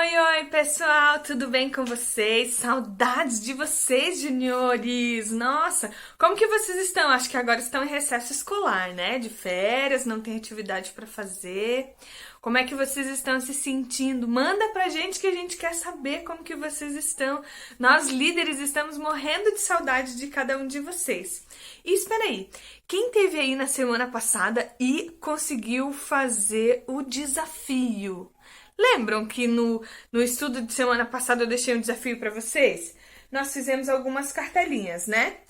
Oi, pessoal, tudo bem com vocês? Saudades de vocês, juniores! Nossa, como que vocês estão? Acho que agora estão em recesso escolar, né? De férias, não tem atividade para fazer. Como é que vocês estão se sentindo? Manda pra gente que a gente quer saber como que vocês estão. Nós, líderes, estamos morrendo de saudade de cada um de vocês. E espera aí, quem teve aí na semana passada e conseguiu fazer o desafio? Lembram que no estudo de semana passada eu deixei um desafio para vocês? Nós fizemos algumas cartelinhas, né?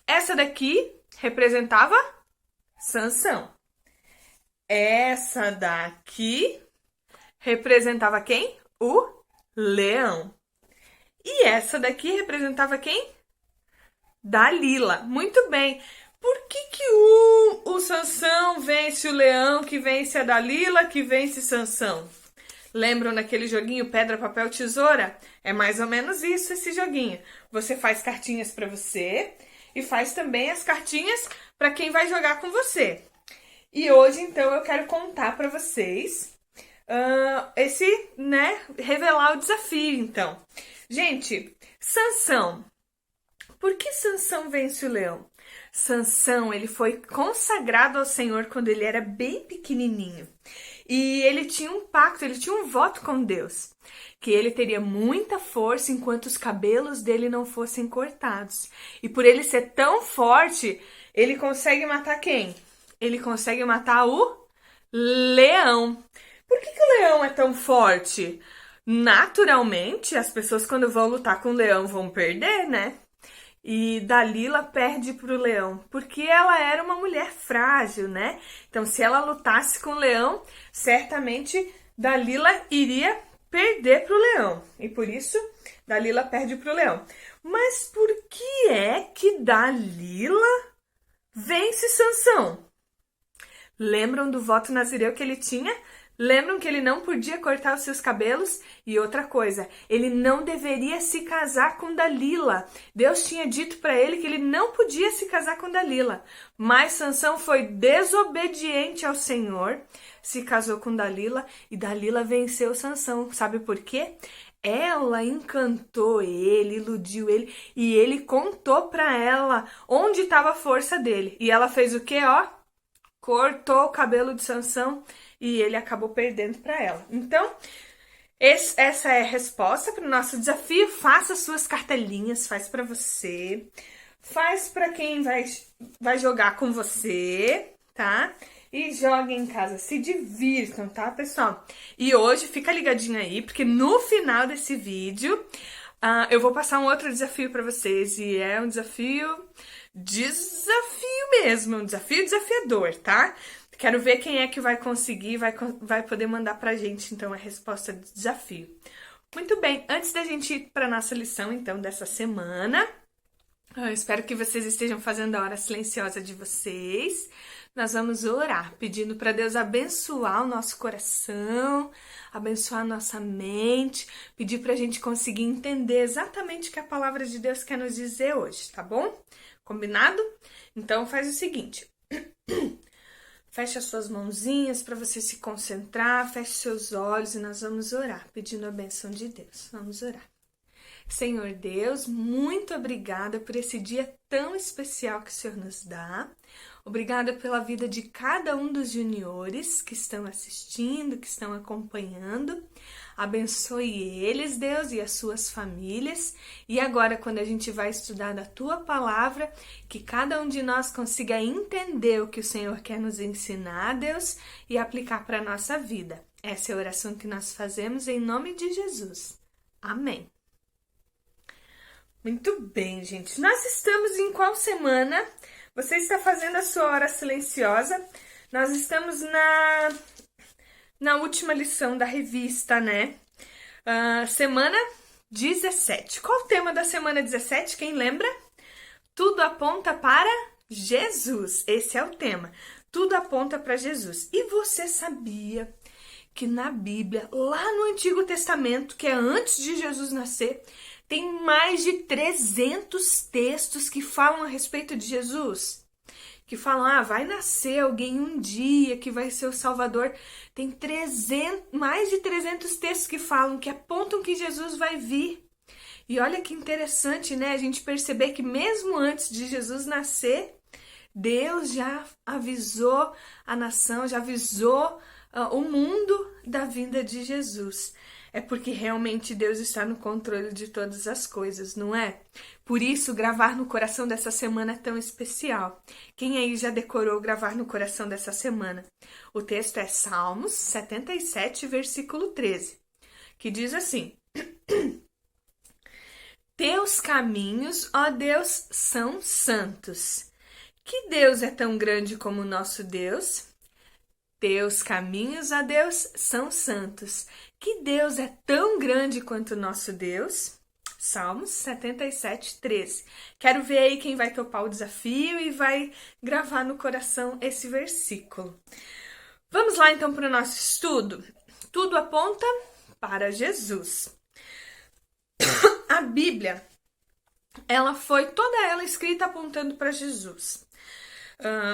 Essa daqui representava Sansão. Essa daqui representava quem? O leão. E essa daqui representava quem? Dalila. Muito bem. Por que o Sansão vence o leão, que vence a Dalila, que vence Sansão? Lembram daquele joguinho pedra, papel, tesoura? É mais ou menos isso, esse joguinho. Você faz cartinhas para você e faz também as cartinhas para quem vai jogar com você. E hoje, então, eu quero contar para vocês revelar o desafio, então. Gente, Sansão. Por que Sansão vence o leão? Sansão, ele foi consagrado ao Senhor quando ele era bem pequenininho. E ele tinha um pacto, ele tinha um voto com Deus, que ele teria muita força enquanto os cabelos dele não fossem cortados. E por ele ser tão forte, ele consegue matar quem? Ele consegue matar o leão. Por que o leão é tão forte? Naturalmente, as pessoas quando vão lutar com o leão vão perder, né? E Dalila perde pro leão, porque ela era uma mulher frágil, né? Então, se ela lutasse com o leão, certamente Dalila iria perder pro leão. E por isso, Dalila perde pro leão. Mas por que é que Dalila vence Sansão? Lembram do voto nazireu que ele tinha? Lembram que ele não podia cortar os seus cabelos? E outra coisa, ele não deveria se casar com Dalila. Deus tinha dito para ele que ele não podia se casar com Dalila. Mas Sansão foi desobediente ao Senhor, se casou com Dalila e Dalila venceu Sansão. Sabe por quê? Ela encantou ele, iludiu ele e ele contou para ela onde estava a força dele. E ela fez o quê, ó? Cortou o cabelo de Sansão e ele acabou perdendo para ela. Então, essa é a resposta para o nosso desafio. Faça suas cartelinhas, faz para você, faz para quem vai jogar com você, tá? E joguem em casa, se divirtam, tá, pessoal? E hoje, fica ligadinho aí, porque no final desse vídeo, eu vou passar um outro desafio para vocês. E é um desafio mesmo, um desafio desafiador, tá? Quero ver quem é que vai conseguir, vai poder mandar pra gente, então, a resposta do desafio. Muito bem, antes da gente ir pra nossa lição, então, dessa semana, eu espero que vocês estejam fazendo a hora silenciosa de vocês. Nós vamos orar, pedindo para Deus abençoar o nosso coração, abençoar a nossa mente, pedir pra gente conseguir entender exatamente o que a palavra de Deus quer nos dizer hoje, tá bom? Combinado? Então, faz o seguinte. Feche as suas mãozinhas para você se concentrar, feche seus olhos e nós vamos orar, pedindo a bênção de Deus. Vamos orar. Senhor Deus, muito obrigada por esse dia tão especial que o Senhor nos dá. Obrigada pela vida de cada um dos juniores que estão assistindo, que estão acompanhando. Abençoe eles, Deus, e as suas famílias. E agora, quando a gente vai estudar da Tua Palavra, que cada um de nós consiga entender o que o Senhor quer nos ensinar, Deus, e aplicar para a nossa vida. Essa é a oração que nós fazemos em nome de Jesus. Amém. Muito bem, gente. Nós estamos em qual semana? Você está fazendo a sua hora silenciosa. Nós estamos na última lição da revista, né? Semana 17. Qual o tema da semana 17? Quem lembra? Tudo aponta para Jesus. Esse é o tema. Tudo aponta para Jesus. E você sabia que na Bíblia, lá no Antigo Testamento, que é antes de Jesus nascer, tem mais de 300 textos que falam a respeito de Jesus? que falam, vai nascer alguém um dia que vai ser o Salvador. Tem mais de 300 textos que falam, que apontam que Jesus vai vir. E olha que interessante, né? A gente perceber que mesmo antes de Jesus nascer, Deus já avisou a nação, já avisou o mundo da vinda de Jesus. É porque realmente Deus está no controle de todas as coisas, não é? Por isso, gravar no coração dessa semana é tão especial. Quem aí já decorou gravar no coração dessa semana? O texto é Salmos 77, versículo 13, que diz assim: Teus caminhos, ó Deus, são santos. Que Deus é tão grande como o nosso Deus? Teus caminhos, ó Deus, são santos. Que Deus é tão grande quanto o nosso Deus? Salmos 77, 13. Quero ver aí quem vai topar o desafio e vai gravar no coração esse versículo. Vamos lá então para o nosso estudo? Tudo aponta para Jesus. A Bíblia, ela foi toda ela escrita apontando para Jesus.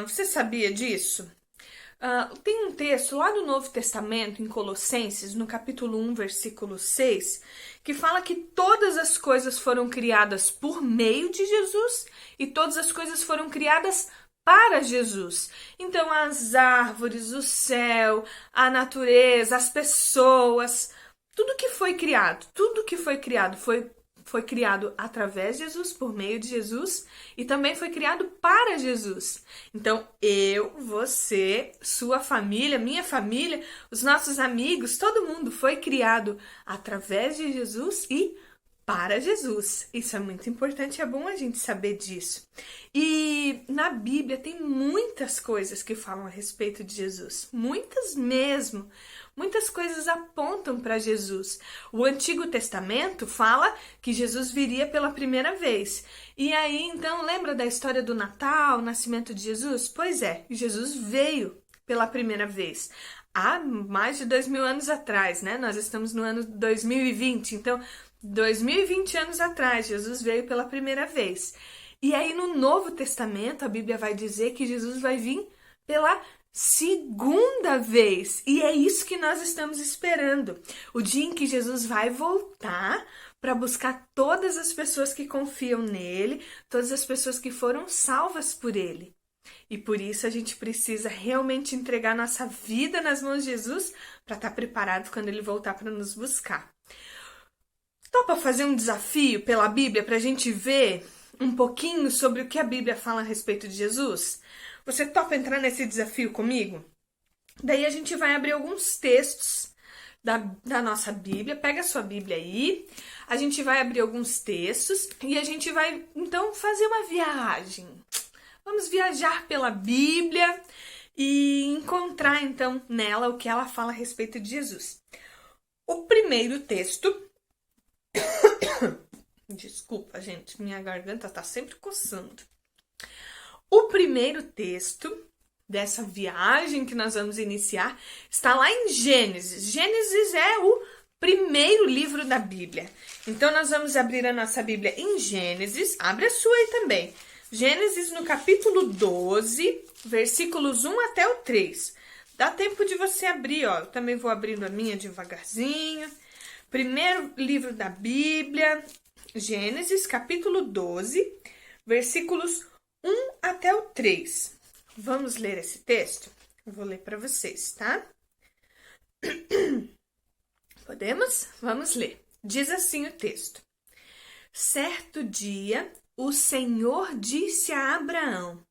Você sabia disso? Tem um texto lá do Novo Testamento, em Colossenses, no capítulo 1, versículo 6, que fala que todas as coisas foram criadas por meio de Jesus e todas as coisas foram criadas para Jesus. Então, as árvores, o céu, a natureza, as pessoas, tudo que foi criado foi criado através de Jesus, por meio de Jesus, e também foi criado para Jesus. Então, eu, você, sua família, minha família, os nossos amigos, todo mundo foi criado através de Jesus e para Jesus. Isso é muito importante, é bom a gente saber disso. E na Bíblia tem muitas coisas que falam a respeito de Jesus, muitas mesmo. Muitas coisas apontam para Jesus. O Antigo Testamento fala que Jesus viria pela primeira vez. E aí, então, lembra da história do Natal, o nascimento de Jesus? Pois é, Jesus veio pela primeira vez. Há mais de 2000 anos atrás, né? Nós estamos no ano 2020, então 2020 anos atrás, Jesus veio pela primeira vez. E aí no Novo Testamento, a Bíblia vai dizer que Jesus vai vir pela segunda vez. E é isso que nós estamos esperando. O dia em que Jesus vai voltar para buscar todas as pessoas que confiam nele, todas as pessoas que foram salvas por ele. E por isso a gente precisa realmente entregar nossa vida nas mãos de Jesus para estar preparado quando ele voltar para nos buscar. Topa fazer um desafio pela Bíblia para a gente ver um pouquinho sobre o que a Bíblia fala a respeito de Jesus? Você topa entrar nesse desafio comigo? Daí a gente vai abrir alguns textos da nossa Bíblia. Pega a sua Bíblia aí. A gente vai abrir alguns textos e a gente vai, então, fazer uma viagem. Vamos viajar pela Bíblia e encontrar, então, nela o que ela fala a respeito de Jesus. O primeiro texto... Desculpa, gente, minha garganta tá sempre coçando. O primeiro texto dessa viagem que nós vamos iniciar está lá em Gênesis. Gênesis é o primeiro livro da Bíblia. Então, nós vamos abrir a nossa Bíblia em Gênesis. Abre a sua aí também. Gênesis no capítulo 12, versículos 1 até o 3. Dá tempo de você abrir, ó. Eu também vou abrindo a minha devagarzinho. Primeiro livro da Bíblia, Gênesis, capítulo 12, versículos 1 até o 3. Vamos ler esse texto? Eu vou ler para vocês, tá? Podemos? Vamos ler. Diz assim o texto. Certo dia, o Senhor disse a Abraão: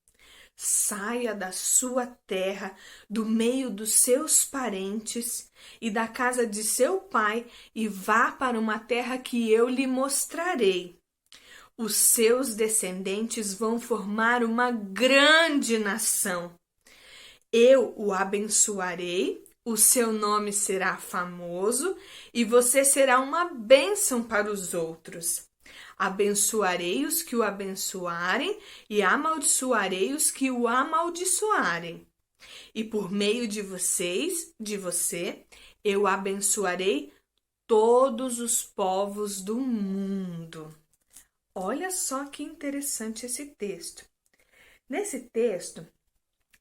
saia da sua terra, do meio dos seus parentes e da casa de seu pai e vá para uma terra que eu lhe mostrarei. Os seus descendentes vão formar uma grande nação. Eu o abençoarei, o seu nome será famoso e você será uma bênção para os outros. Abençoarei os que o abençoarem e amaldiçoarei os que o amaldiçoarem. E por meio de você, eu abençoarei todos os povos do mundo. Olha só que interessante esse texto. Nesse texto,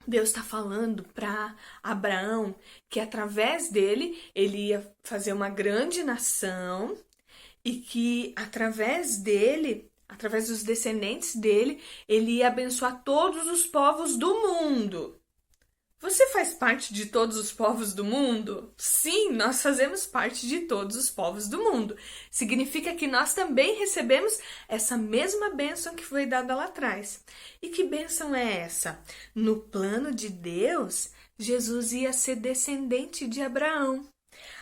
Deus está falando para Abraão que através dele ele ia fazer uma grande nação e que através dele, através dos descendentes dele, ele ia abençoar todos os povos do mundo. Você faz parte de todos os povos do mundo? Sim, nós fazemos parte de todos os povos do mundo. Significa que nós também recebemos essa mesma bênção que foi dada lá atrás. E que bênção é essa? No plano de Deus, Jesus ia ser descendente de Abraão.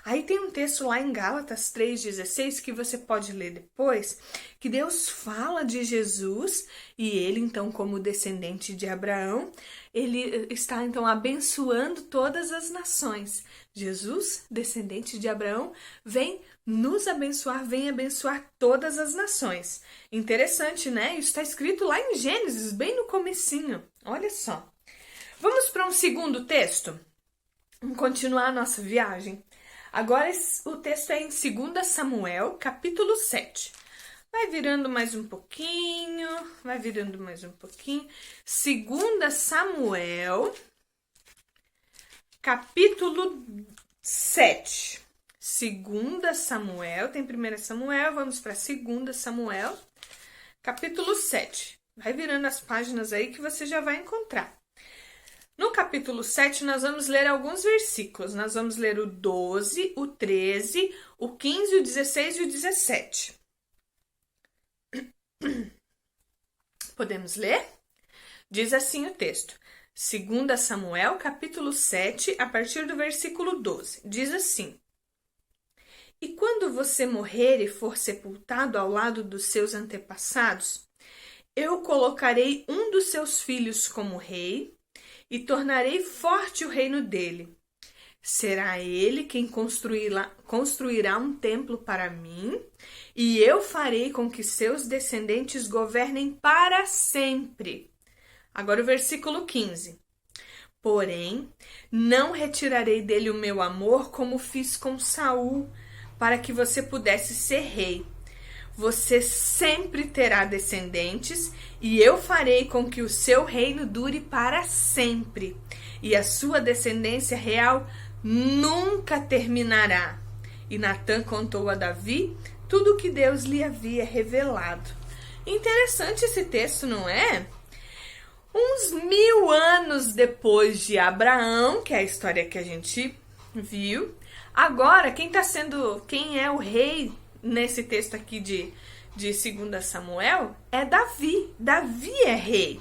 Aí tem um texto lá em Gálatas 3,16 que você pode ler depois, que Deus fala de Jesus e ele então como descendente de Abraão, ele está então abençoando todas as nações. Jesus, descendente de Abraão, vem nos abençoar, vem abençoar todas as nações. Interessante, né? Isso está escrito lá em Gênesis, bem no comecinho. Olha só. Vamos para um segundo texto? Vamos continuar a nossa viagem? Agora o texto é em 2 Samuel, capítulo 7. Vai virando mais um pouquinho, vai virando mais um pouquinho. 2 Samuel, capítulo 7. 2 Samuel, tem 1 Samuel, vamos para 2 Samuel, capítulo 7. Vai virando as páginas aí que você já vai encontrar. No capítulo 7, nós vamos ler alguns versículos. Nós vamos ler o 12, o 13, o 15, o 16 e o 17. Podemos ler? Diz assim o texto. 2 Samuel, capítulo 7, a partir do versículo 12. Diz assim. E quando você morrer e for sepultado ao lado dos seus antepassados, eu colocarei um dos seus filhos como rei, e tornarei forte o reino dele. Será ele quem construirá um templo para mim, e eu farei com que seus descendentes governem para sempre. Agora o versículo 15. Porém, não retirarei dele o meu amor como fiz com Saul, para que você pudesse ser rei. Você sempre terá descendentes, e eu farei com que o seu reino dure para sempre, e a sua descendência real nunca terminará. E Natã contou a Davi tudo o que Deus lhe havia revelado. Interessante esse texto, não é? Uns 1000 anos depois de Abraão, que é a história que a gente viu, agora quem é o rei nesse texto aqui de 2 Samuel é Davi. Davi é rei.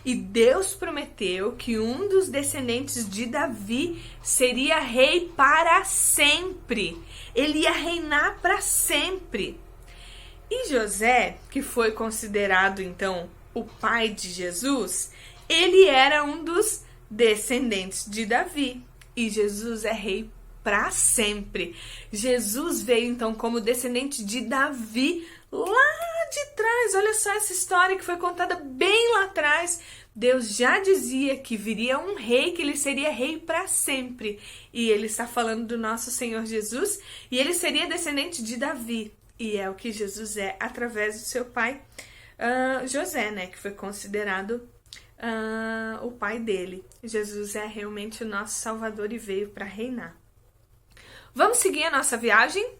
E Deus prometeu que um dos descendentes de Davi seria rei para sempre. Ele ia reinar para sempre. E José, que foi considerado então o pai de Jesus, ele era um dos descendentes de Davi. E Jesus é rei para sempre. Jesus veio então como descendente de Davi lá de trás. Olha só essa história que foi contada bem lá atrás. Deus já dizia que viria um rei, que ele seria rei para sempre. E ele está falando do nosso Senhor Jesus, e ele seria descendente de Davi. E é o que Jesus é através do seu pai José, né, que foi considerado o pai dele. Jesus é realmente o nosso Salvador e veio para reinar. Vamos seguir a nossa viagem?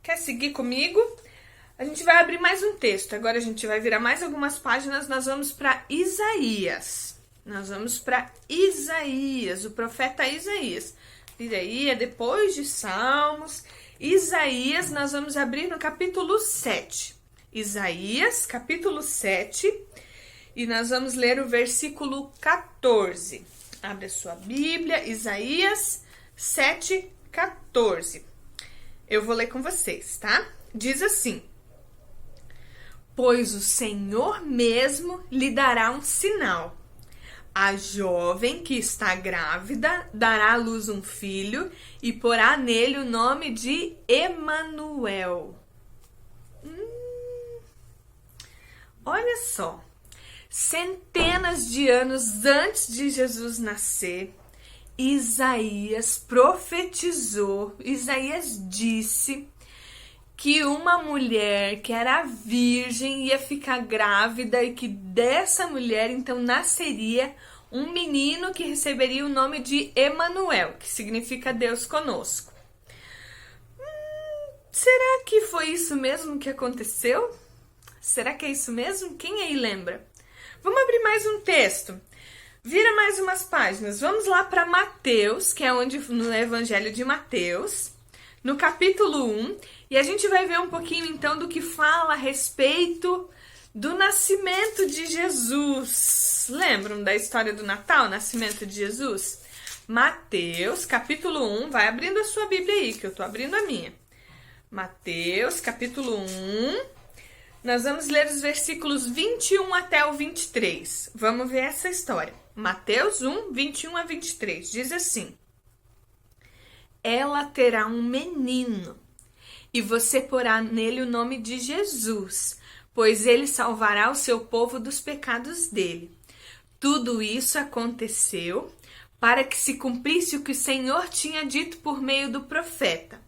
Quer seguir comigo? A gente vai abrir mais um texto. Agora a gente vai virar mais algumas páginas. Nós vamos para Isaías. Nós vamos para Isaías, o profeta Isaías. Vira aí, é depois de Salmos. Isaías, nós vamos abrir no capítulo 7. Isaías, capítulo 7. E nós vamos ler o versículo 14. Abre a sua Bíblia, Isaías 7, 14. Eu vou ler com vocês, tá? Diz assim: pois o Senhor mesmo lhe dará um sinal. A jovem que está grávida dará à luz um filho e porá nele o nome de Emanuel. Olha só, centenas de anos antes de Jesus nascer, Isaías profetizou, Isaías disse que uma mulher que era virgem ia ficar grávida e que dessa mulher então nasceria um menino que receberia o nome de Emanuel, que significa Deus conosco. Será que foi isso mesmo que aconteceu? Será que é isso mesmo? Quem aí lembra? Vamos abrir mais um texto. Vira mais umas páginas. Vamos lá para Mateus, que é onde no Evangelho de Mateus, no capítulo 1, e a gente vai ver um pouquinho então do que fala a respeito do nascimento de Jesus. Lembram da história do Natal, nascimento de Jesus? Mateus, capítulo 1, vai abrindo a sua Bíblia aí, que eu tô abrindo a minha. Mateus, capítulo 1, nós vamos ler os versículos 21 até o 23. Vamos ver essa história. Mateus 1, 21 a 23, diz assim: Ela terá um menino, e você porá nele o nome de Jesus, pois ele salvará o seu povo dos pecados dele. Tudo isso aconteceu para que se cumprisse o que o Senhor tinha dito por meio do profeta.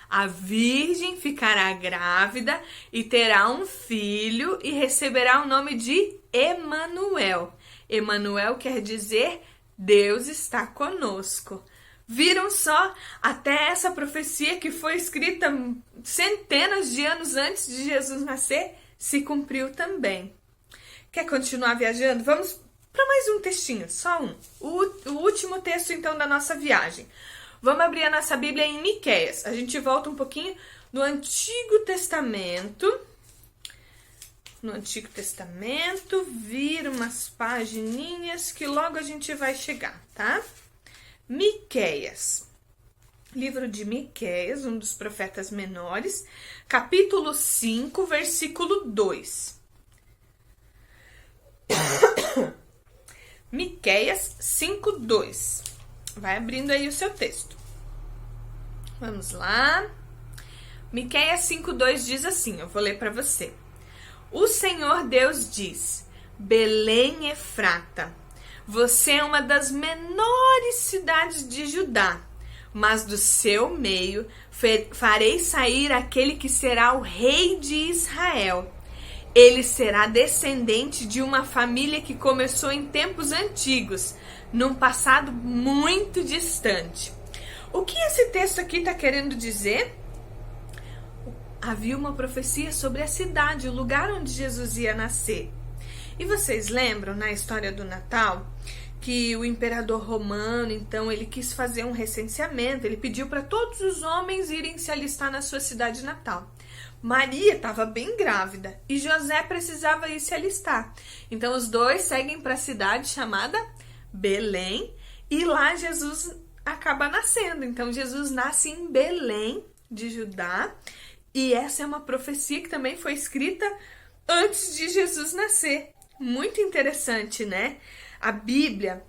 A virgem ficará grávida e terá um filho e receberá o nome de Emanuel. Emanuel quer dizer Deus está conosco. Viram só? Até essa profecia que foi escrita centenas de anos antes de Jesus nascer se cumpriu também. Quer continuar viajando? Vamos para mais um textinho, só um. O último texto então da nossa viagem. Vamos abrir a nossa Bíblia em Miqueias. A gente volta um pouquinho no Antigo Testamento. No Antigo Testamento, vira umas pagininhas que logo a gente vai chegar, tá? Miqueias. Livro de Miqueias, um dos profetas menores, capítulo 5, versículo 2. Miqueias 5, 2. Vai abrindo aí o seu texto. Vamos lá. Miqueias 5:2 diz assim, eu vou ler para você. O Senhor Deus diz: Belém Efrata, você é uma das menores cidades de Judá, mas do seu meio farei sair aquele que será o rei de Israel. Ele será descendente de uma família que começou em tempos antigos, num passado muito distante. O que esse texto aqui está querendo dizer? Havia uma profecia sobre a cidade, o lugar onde Jesus ia nascer. E vocês lembram, na história do Natal, que o imperador romano, então, ele quis fazer um recenseamento, ele pediu para todos os homens irem se alistar na sua cidade natal. Maria estava bem grávida e José precisava ir se alistar. Então, os dois seguem para a cidade chamada Belém e lá Jesus acaba nascendo. Então, Jesus nasce em Belém de Judá e essa é uma profecia que também foi escrita antes de Jesus nascer. Muito interessante, né? A Bíblia,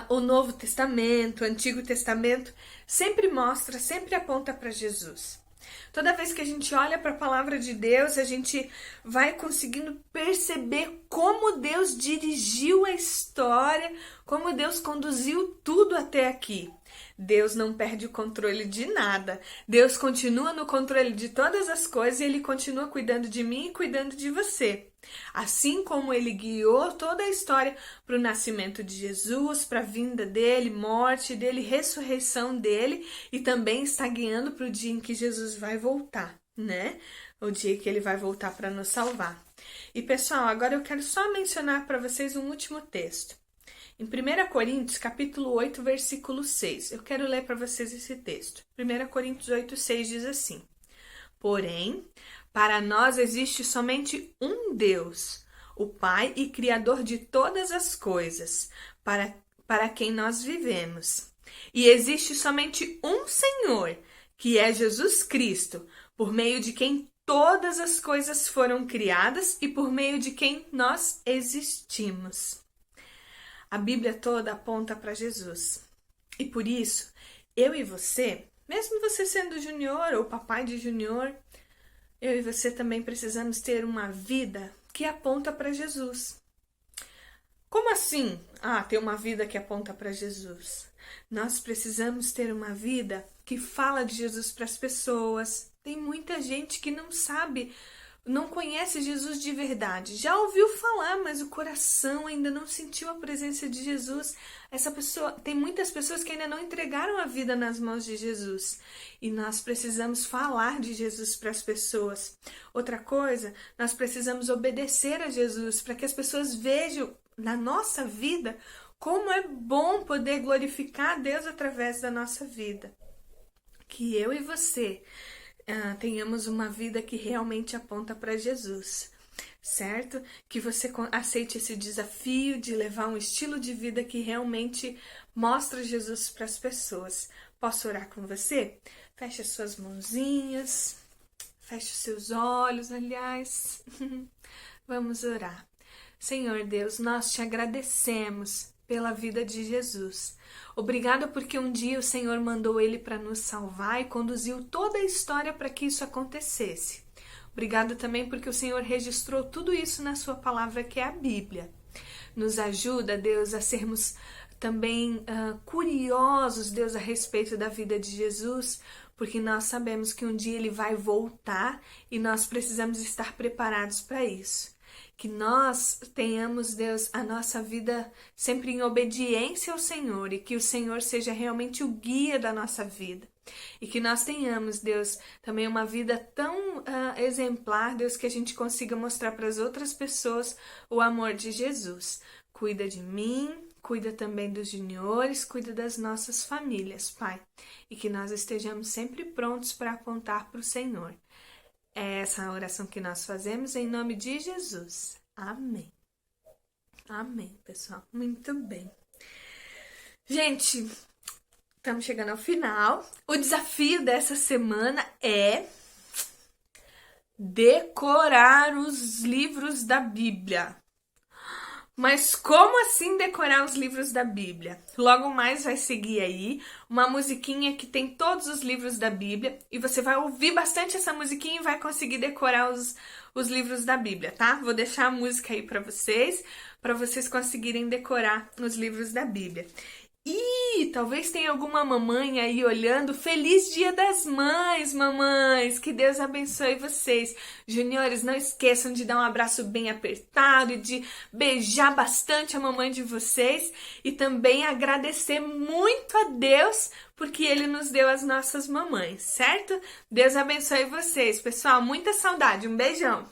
o Novo Testamento, o Antigo Testamento, sempre mostra, sempre aponta para Jesus. Toda vez que a gente olha para a palavra de Deus, a gente vai conseguindo perceber como Deus dirigiu a história, como Deus conduziu tudo até aqui. Deus não perde o controle de nada. Deus continua no controle de todas as coisas e Ele continua cuidando de mim e cuidando de você. Assim como Ele guiou toda a história para o nascimento de Jesus, para a vinda dele, morte dele, ressurreição dele e também está guiando para o dia em que Jesus vai voltar, né? O dia que Ele vai voltar para nos salvar. E pessoal, agora eu quero só mencionar para vocês um último texto. Em 1 Coríntios, capítulo 8, versículo 6. Eu quero ler para vocês esse texto. 1 Coríntios 8, 6 diz assim: Porém, para nós existe somente um Deus, o Pai e Criador de todas as coisas, para quem nós vivemos. E existe somente um Senhor, que é Jesus Cristo, por meio de quem todas as coisas foram criadas e por meio de quem nós existimos. A Bíblia toda aponta para Jesus. E por isso, eu e você, mesmo você sendo junior ou papai de junior, eu e você também precisamos ter uma vida que aponta para Jesus. Como assim? Ter uma vida que aponta para Jesus. Nós precisamos ter uma vida que fala de Jesus para as pessoas. Tem muita gente que não sabe, não conhece Jesus de verdade. Já ouviu falar, mas o coração ainda não sentiu a presença de Jesus. Tem muitas pessoas que ainda não entregaram a vida nas mãos de Jesus. E nós precisamos falar de Jesus para as pessoas. Outra coisa, nós precisamos obedecer a Jesus para que as pessoas vejam na nossa vida como é bom poder glorificar a Deus através da nossa vida. Que eu e você tenhamos uma vida que realmente aponta para Jesus, certo? Que você aceite esse desafio de levar um estilo de vida que realmente mostra Jesus para as pessoas. Posso orar com você? Feche as suas mãozinhas, feche os seus olhos, aliás. Vamos orar. Senhor Deus, nós te agradecemos pela vida de Jesus. Obrigada porque um dia o Senhor mandou ele para nos salvar e conduziu toda a história para que isso acontecesse. Obrigada também porque o Senhor registrou tudo isso na sua palavra, que é a Bíblia. Nos ajuda, Deus, a sermos também curiosos, Deus, a respeito da vida de Jesus, porque nós sabemos que um dia ele vai voltar e nós precisamos estar preparados para isso. Que nós tenhamos, Deus, a nossa vida sempre em obediência ao Senhor e que o Senhor seja realmente o guia da nossa vida. E que nós tenhamos, Deus, também uma vida tão exemplar, Deus, que a gente consiga mostrar para as outras pessoas o amor de Jesus. Cuida de mim, cuida também dos juniores, cuida das nossas famílias, Pai. E que nós estejamos sempre prontos para apontar para o Senhor. É essa a oração que nós fazemos em nome de Jesus. Amém. Amém, pessoal. Muito bem. Gente, estamos chegando ao final. O desafio dessa semana é decorar os livros da Bíblia. Mas como assim decorar os livros da Bíblia? Logo mais vai seguir aí uma musiquinha que tem todos os livros da Bíblia e você vai ouvir bastante essa musiquinha e vai conseguir decorar os livros da Bíblia, tá? Vou deixar a música aí para vocês conseguirem decorar os livros da Bíblia. E talvez tenha alguma mamãe aí olhando. Feliz Dia das Mães, mamães! Que Deus abençoe vocês. Juniores, não esqueçam de dar um abraço bem apertado e de beijar bastante a mamãe de vocês. E também agradecer muito a Deus porque Ele nos deu as nossas mamães, certo? Deus abençoe vocês, pessoal. Muita saudade. Um beijão!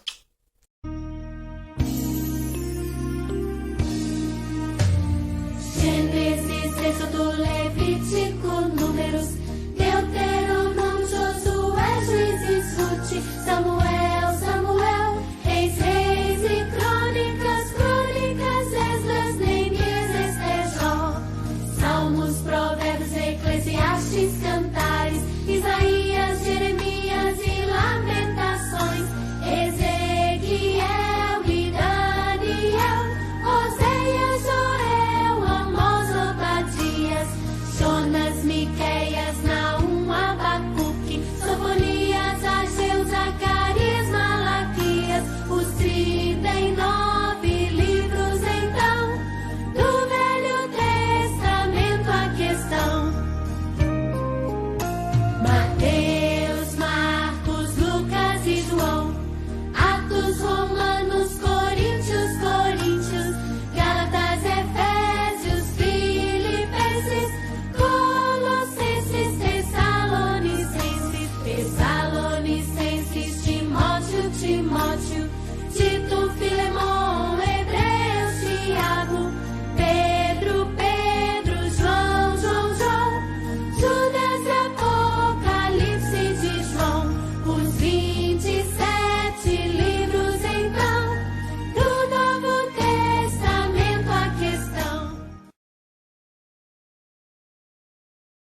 Gênesis, Êxodo, Levítico, Números, Deuteronômio, Josué, Juízes, Ruth, Samuel, Reis e Crônicas, Esdras, Neemias, Ester, Jó, Salmos, Provérbios, Eclesiastes, Cantares, Isaías, Jeremias e Lamentações, Ezequiel e Daniel, Oséias, Joel, Amós, Obadias, Jonas, Miqueias, Naum, Abacuque, Sofonias, Ageu, Zacarias, Malaquias, os 39 livros então do Velho Testamento aqui estão. Mateus, Marcos, Lucas e João, Atos, Romanos, Coríntios, Gálatas, Efésios, Filipenses, Colossenses, Tessalonicenses, Timóteo,